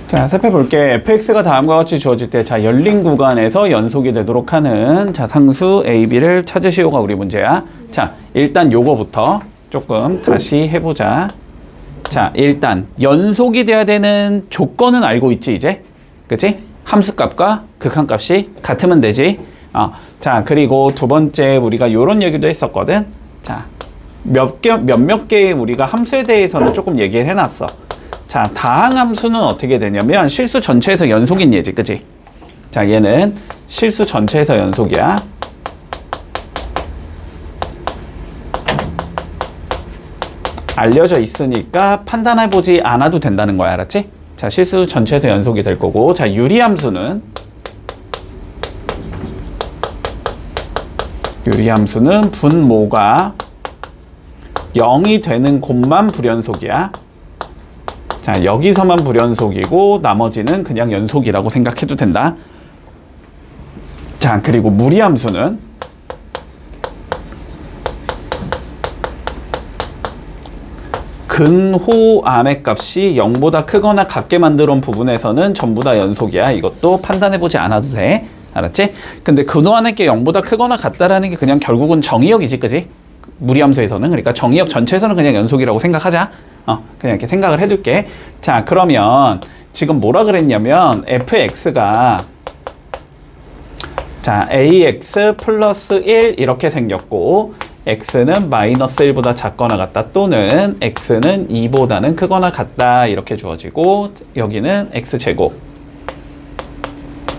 자, 살펴볼게. fx가 다음과 같이 주어질 때, 자, 열린 구간에서 연속이 되도록 하는, 자, 상수 a, b를 찾으시오가 우리 문제야. 자, 일단 요거부터 조금 다시 해보자. 자, 일단 연속이 돼야 되는 조건은 알고 있지, 이제? 그치? 함수값과 극한값이 같으면 되지. 자, 그리고 두 번째 우리가 요런 얘기도 했었거든. 자, 몇몇 개의 우리가 함수에 대해서는 조금 얘기를 해놨어. 자, 다항함수는 어떻게 되냐면 실수 전체에서 연속인 예지, 그치? 자, 얘는 실수 전체에서 연속이야. 알려져 있으니까 판단해보지 않아도 된다는 거야, 알았지? 자, 실수 전체에서 연속이 될 거고, 자, 유리함수는 분모가 0이 되는 곳만 불연속이야. 자, 여기서만 불연속이고 나머지는 그냥 연속이라고 생각해도 된다. 자, 그리고 무리함수는 근호함의 값이 0보다 크거나 같게 만들어 온 부분에서는 전부 다 연속이야. 이것도 판단해보지 않아도 돼. 알았지? 근데 근호함의 게 0보다 크거나 같다라는 게 그냥 결국은 정의역이지, 그지? 무리함수에서는. 그러니까 정의역 전체에서는 그냥 연속이라고 생각하자. 그냥 이렇게 생각을 해둘게. 자, 그러면 지금 뭐라 그랬냐면 fx가 자, ax 플러스 1 이렇게 생겼고 x는 마이너스 1보다 작거나 같다 또는 x는 2보다는 크거나 같다 이렇게 주어지고 여기는 x제곱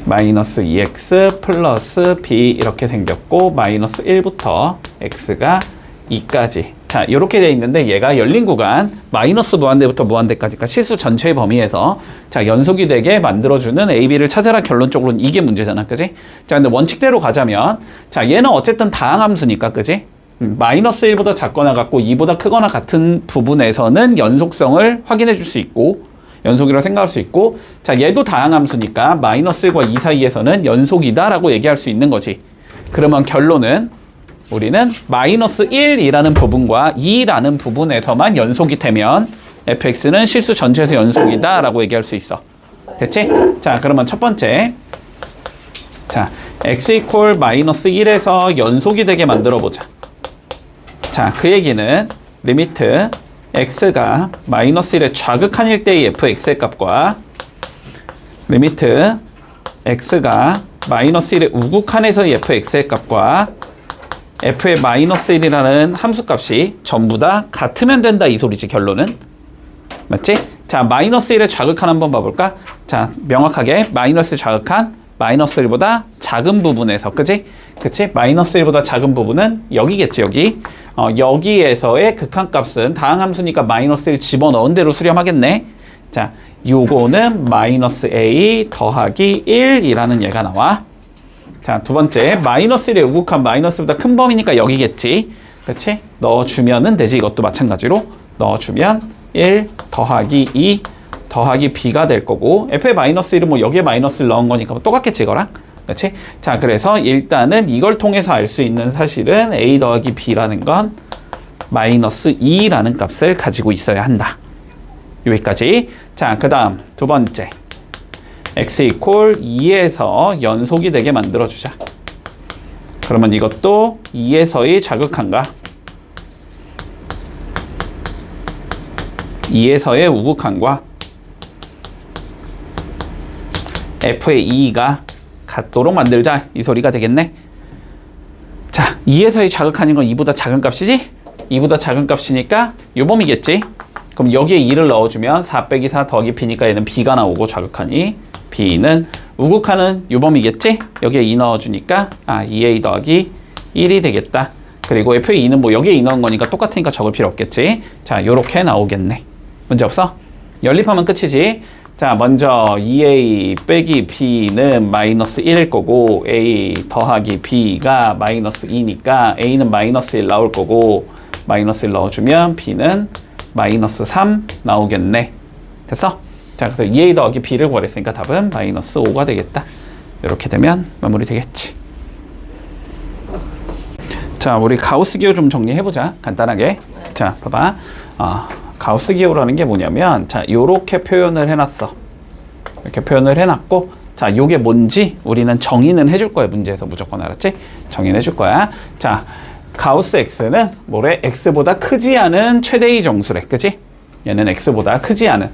마이너스 2x 플러스 b 이렇게 생겼고 마이너스 1부터 x가 2까지. 자, 이렇게 돼 있는데 얘가 열린 구간 마이너스 무한대부터 무한대까지 그러니까 실수 전체의 범위에서 자, 연속이 되게 만들어주는 a, b를 찾아라 결론적으로는 이게 문제잖아, 그지? 자, 근데 원칙대로 가자면 자, 얘는 어쨌든 다항함수니까, 그지? 마이너스 1보다 작거나 같고 2보다 크거나 같은 부분에서는 연속성을 확인해 줄 수 있고 연속이라고 생각할 수 있고 자, 얘도 다항함수니까 마이너스 1과 2 사이에서는 연속이다 라고 얘기할 수 있는 거지. 그러면 결론은 우리는 마이너스 1이라는 부분과 2라는 부분에서만 연속이 되면 fx는 실수 전체에서 연속이다 라고 얘기할 수 있어. 됐지? 자, 그러면 첫 번째 자, x 이퀄 마이너스 1에서 연속이 되게 만들어 보자. 자, 그 얘기는 리미트 x가 마이너스 1에 좌극한일 때의 fx의 값과 리미트 x가 마이너스 1에 우극한에서의 fx의 값과 f의 마이너스 1이라는 함수값이 전부 다 같으면 된다 이 소리지 결론은. 맞지? 자, 마이너스 1의 좌극한 한번 봐볼까? 자, 명확하게 마이너스 좌극한 마이너스 1보다 작은 부분에서 그치? 그치? 마이너스 1보다 작은 부분은 여기겠지 여기. 여기에서의 극한값은 다항함수니까 마이너스 1 집어넣은 대로 수렴하겠네. 자, 요거는 마이너스 a 더하기 1이라는 얘가 나와. 자, 두 번째 마이너스 1의 우극한 마이너스보다 큰 범위니까 여기겠지. 그치? 넣어주면은 되지. 이것도 마찬가지로 넣어주면 1 더하기 2 더하기 b가 될 거고 f의 마이너스 1은 뭐 여기에 마이너스를 넣은 거니까 뭐 똑같겠지 이거랑. 그치? 자, 그래서 일단은 이걸 통해서 알 수 있는 사실은 a 더하기 b라는 건 마이너스 2라는 값을 가지고 있어야 한다. 여기까지. 자, 그 다음 두 번째 x 이퀄 2에서 연속이 되게 만들어주자. 그러면 이것도 2에서의 자극한가 2에서의 우극한과 f의 2가 같도록 만들자 이 소리가 되겠네. 자, 2에서의 자극한인 건 2보다 작은 값이지? 2보다 작은 값이니까 요 범위겠지? 그럼 여기에 2를 넣어주면 4 빼기 4 더하기 b니까 얘는 b가 나오고 좌극한이 b는 우극한은 요 범위겠지? 여기에 2 넣어주니까 2a 더하기 1이 되겠다. 그리고 f의 2는 뭐 여기에 2 넣은 거니까 똑같으니까 적을 필요 없겠지? 자, 요렇게 나오겠네. 문제 없어? 연립하면 끝이지. 자, 먼저 2a 빼기 b는 마이너스 1일 거고 a 더하기 b가 마이너스 2니까 a는 마이너스 1 나올 거고 마이너스 1 넣어주면 b는 마이너스 3 나오겠네. 됐어? 자, 그래서 2a 더하기 b를 구하랬으니까 답은 마이너스 5가 되겠다. 이렇게 되면 마무리 되겠지. 자, 우리 가우스 기호 좀 정리해보자. 간단하게. 자, 봐봐. 가우스 기호라는 게 뭐냐면, 자, 요렇게 표현을 해놨어. 이렇게 표현을 해놨고, 자, 요게 뭔지 우리는 정의는 해줄 거야. 문제에서 무조건. 알았지? 정의는 해줄 거야. 자, 가우스 x는 뭐래? x보다 크지 않은 최대의 정수래. 그치? 얘는 x보다 크지 않은.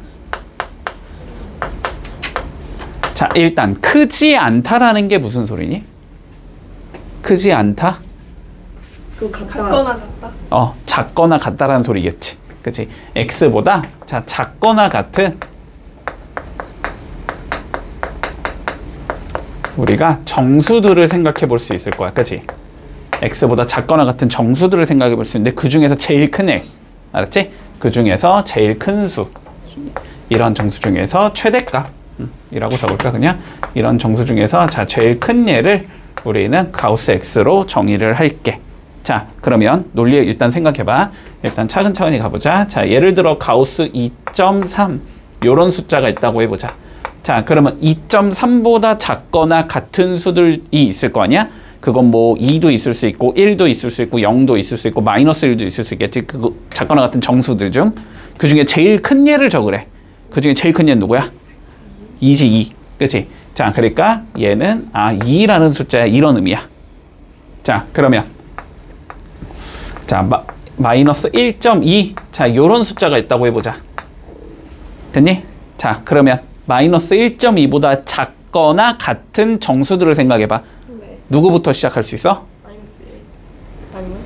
자, 일단 크지 않다라는 게 무슨 소리니? 크지 않다? 같거나 작다? 작거나 같다라는 소리겠지. 그치? x보다 자, 작거나 같은 우리가 정수들을 생각해 볼 수 있을 거야. 그치? x보다 작거나 같은 정수들을 생각해 볼 수 있는데 그 중에서 제일 큰 애. 알았지? 그 중에서 제일 큰 수. 이런 정수 중에서 최대값. 이라고 적을까 그냥? 이런 정수 중에서 자, 제일 큰 얘를 우리는 가우스 x로 정의를 할게. 자, 그러면 논리에 일단 생각해봐. 일단 차근차근히 가보자. 자, 예를 들어 가우스 2.3 요런 숫자가 있다고 해보자. 자, 그러면 2.3보다 작거나 같은 수들이 있을 거 아니야? 그건 뭐 2도 있을 수 있고 1도 있을 수 있고 0도 있을 수 있고 마이너스 1도 있을 수 있겠지. 그거 작거나 같은 정수들 중 그 중에 제일 큰 얘를 적으래. 그 중에 제일 큰 얘는 누구야? 2지 2. 그치? 자, 그러니까 얘는 2라는 숫자야. 이런 의미야. 자, 그러면 자, 마이너스 1.2. 자, 요런 숫자가 있다고 해보자. 됐니? 자, 그러면 마이너스 1.2보다 작거나 같은 정수들을 생각해봐. 네. 누구부터 시작할 수 있어? 마이너스 1. 아니면?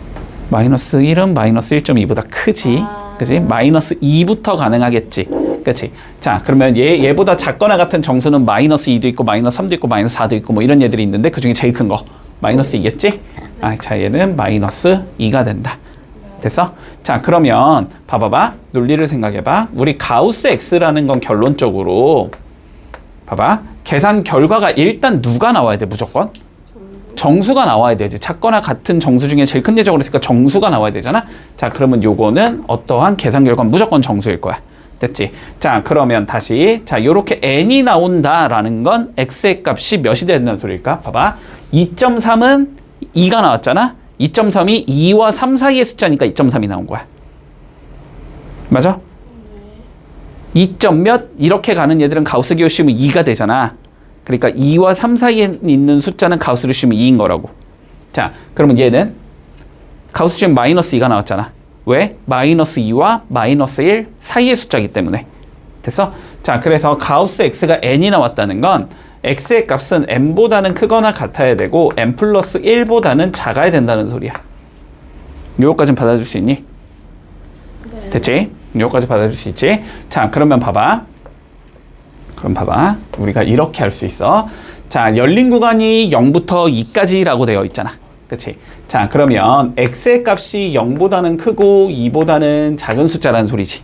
마이너스 1은 마이너스 1.2보다 크지. 그치? 마이너스 2부터 가능하겠지. 그치? 자, 그러면 얘보다 작거나 같은 정수는 마이너스 2도 있고 마이너스 3도 있고 마이너스 4도 있고 뭐 이런 얘들이 있는데 그 중에 제일 큰 거 마이너스 2겠지? 자, 얘는 마이너스 2가 된다. 됐어? 자, 그러면 봐봐봐. 논리를 생각해봐. 우리 가우스 x라는 건 결론적으로 봐봐. 계산 결과가 일단 누가 나와야 돼? 무조건? 정수가 나와야 되지. 작거나 같은 정수 중에 제일 큰 예적으로 했으니까 정수가 나와야 되잖아. 자, 그러면 요거는 어떠한 계산 결과는 무조건 정수일 거야. 됐지? 자, 그러면 다시 자, 요렇게 n이 나온다라는 건 x의 값이 몇이 된다는 소리일까? 봐봐. 2.3은 2가 나왔잖아. 2.3이 2와 3 사이의 숫자니까 2.3이 나온 거야. 맞아? 2점 몇 이렇게 가는 얘들은 가우스기호 씌우면 2가 되잖아. 그러니까 2와 3 사이에 있는 숫자는 가우스를 씌우면 2인 거라고. 자, 그러면 얘는 가우스 씌우면 마이너스 2가 나왔잖아. 왜? 마이너스 2와 마이너스 1 사이의 숫자이기 때문에. 됐어? 자, 그래서 가우스 x가 n이 나왔다는 건 x의 값은 n보다는 크거나 같아야 되고 n 플러스 1보다는 작아야 된다는 소리야. 요거까지는 받아줄 수 있니? 네. 됐지? 요거까지 받아줄 수 있지? 자, 그러면 봐봐. 우리가 이렇게 할 수 있어. 자, 열린 구간이 0부터 2까지라고 되어 있잖아. 그치? 자, 그러면 x의 값이 0보다는 크고 2보다는 작은 숫자라는 소리지.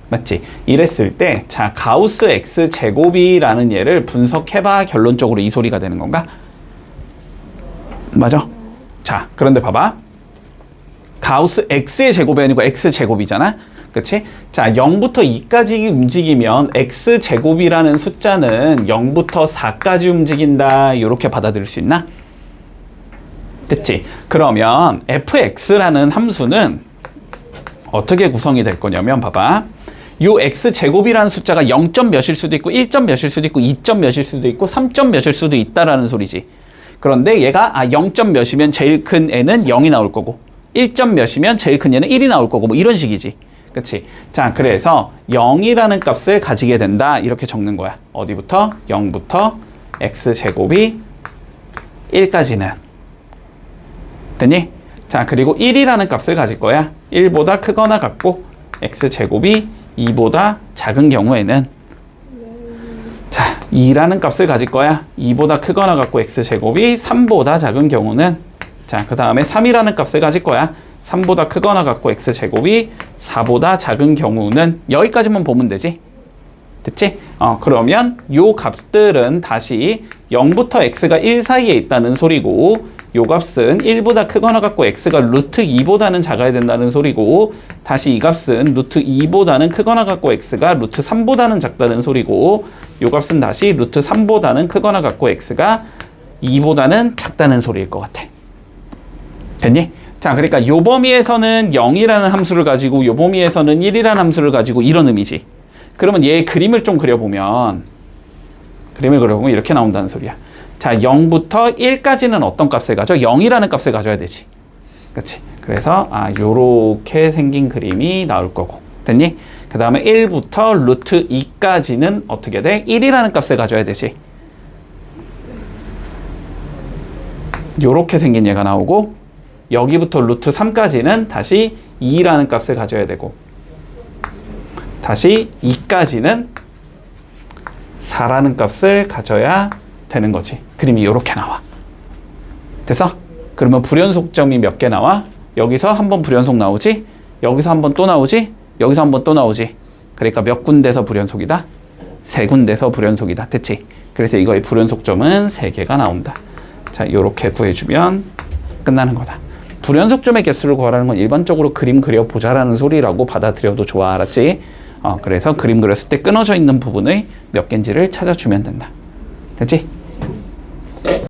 맞지? 이랬을 때, 자, 가우스 x 제곱이라는 얘를 분석해봐. 결론적으로 이 소리가 되는 건가? 맞아? 자, 그런데 봐봐. 가우스 x의 제곱이 아니고 x 제곱이잖아. 그치? 자, 0부터 2까지 움직이면 x제곱이라는 숫자는 0부터 4까지 움직인다. 이렇게 받아들일 수 있나? 됐지? 그러면 fx라는 함수는 어떻게 구성이 될 거냐면 봐봐. 요 x제곱이라는 숫자가 0점 몇일 수도 있고 1점 몇일 수도 있고 2점 몇일 수도 있고 3점 몇일 수도 있다라는 소리지. 그런데 얘가 0점 몇이면 제일 큰 애는 0이 나올 거고 1점 몇이면 제일 큰 얘는 1이 나올 거고 뭐 이런 식이지. 그치? 자, 그래서 0이라는 값을 가지게 된다. 이렇게 적는 거야. 어디부터? 0부터 x제곱이 1까지는. 됐니? 자, 그리고 1이라는 값을 가질 거야. 1보다 크거나 같고 x제곱이 2보다 작은 경우에는 자, 2라는 값을 가질 거야. 2보다 크거나 같고 x제곱이 3보다 작은 경우는 자, 그 다음에 3이라는 값을 가질 거야. 3보다 크거나 같고 x제곱이 4보다 작은 경우는 여기까지만 보면 되지. 됐지? 그러면 요 값들은 다시 0부터 x가 1 사이에 있다는 소리고 요 값은 1보다 크거나 같고 x가 루트 2보다는 작아야 된다는 소리고 다시 이 값은 루트 2보다는 크거나 같고 x가 루트 3보다는 작다는 소리고 요 값은 다시 루트 3보다는 크거나 같고 x가 2보다는 작다는 소리일 것 같아. 됐니? 자, 그러니까 요 범위에서는 0이라는 함수를 가지고 요 범위에서는 1이라는 함수를 가지고 이런 의미지. 그러면 얘의 그림을 좀 그려보면 그림을 그려보면 이렇게 나온다는 소리야. 자, 0부터 1까지는 어떤 값을 가져? 0이라는 값을 가져야 되지. 그치? 그래서 요렇게 생긴 그림이 나올 거고. 됐니? 그 다음에 1부터 루트 2까지는 어떻게 돼? 1이라는 값을 가져야 되지. 요렇게 생긴 얘가 나오고, 여기부터 루트 3까지는 다시 2라는 값을 가져야 되고, 다시 2까지는 4라는 값을 가져야 되는 거지. 그림이 이렇게 나와. 됐어? 그러면 불연속점이 몇 개 나와? 여기서 한 번 불연속 나오지? 여기서 한 번 또 나오지? 여기서 한 번 또 나오지? 그러니까 몇 군데서 불연속이다? 3군데서 불연속이다. 됐지? 그래서 이거의 불연속점은 3개가 나온다. 자, 요렇게 구해주면 끝나는 거다. 불연속점의 개수를 구하라는 건 일반적으로 그림 그려보자라는 소리라고 받아들여도 좋아. 알았지? 그래서 그림 그렸을 때 끊어져 있는 부분의 몇 개인지를 찾아주면 된다. 됐지?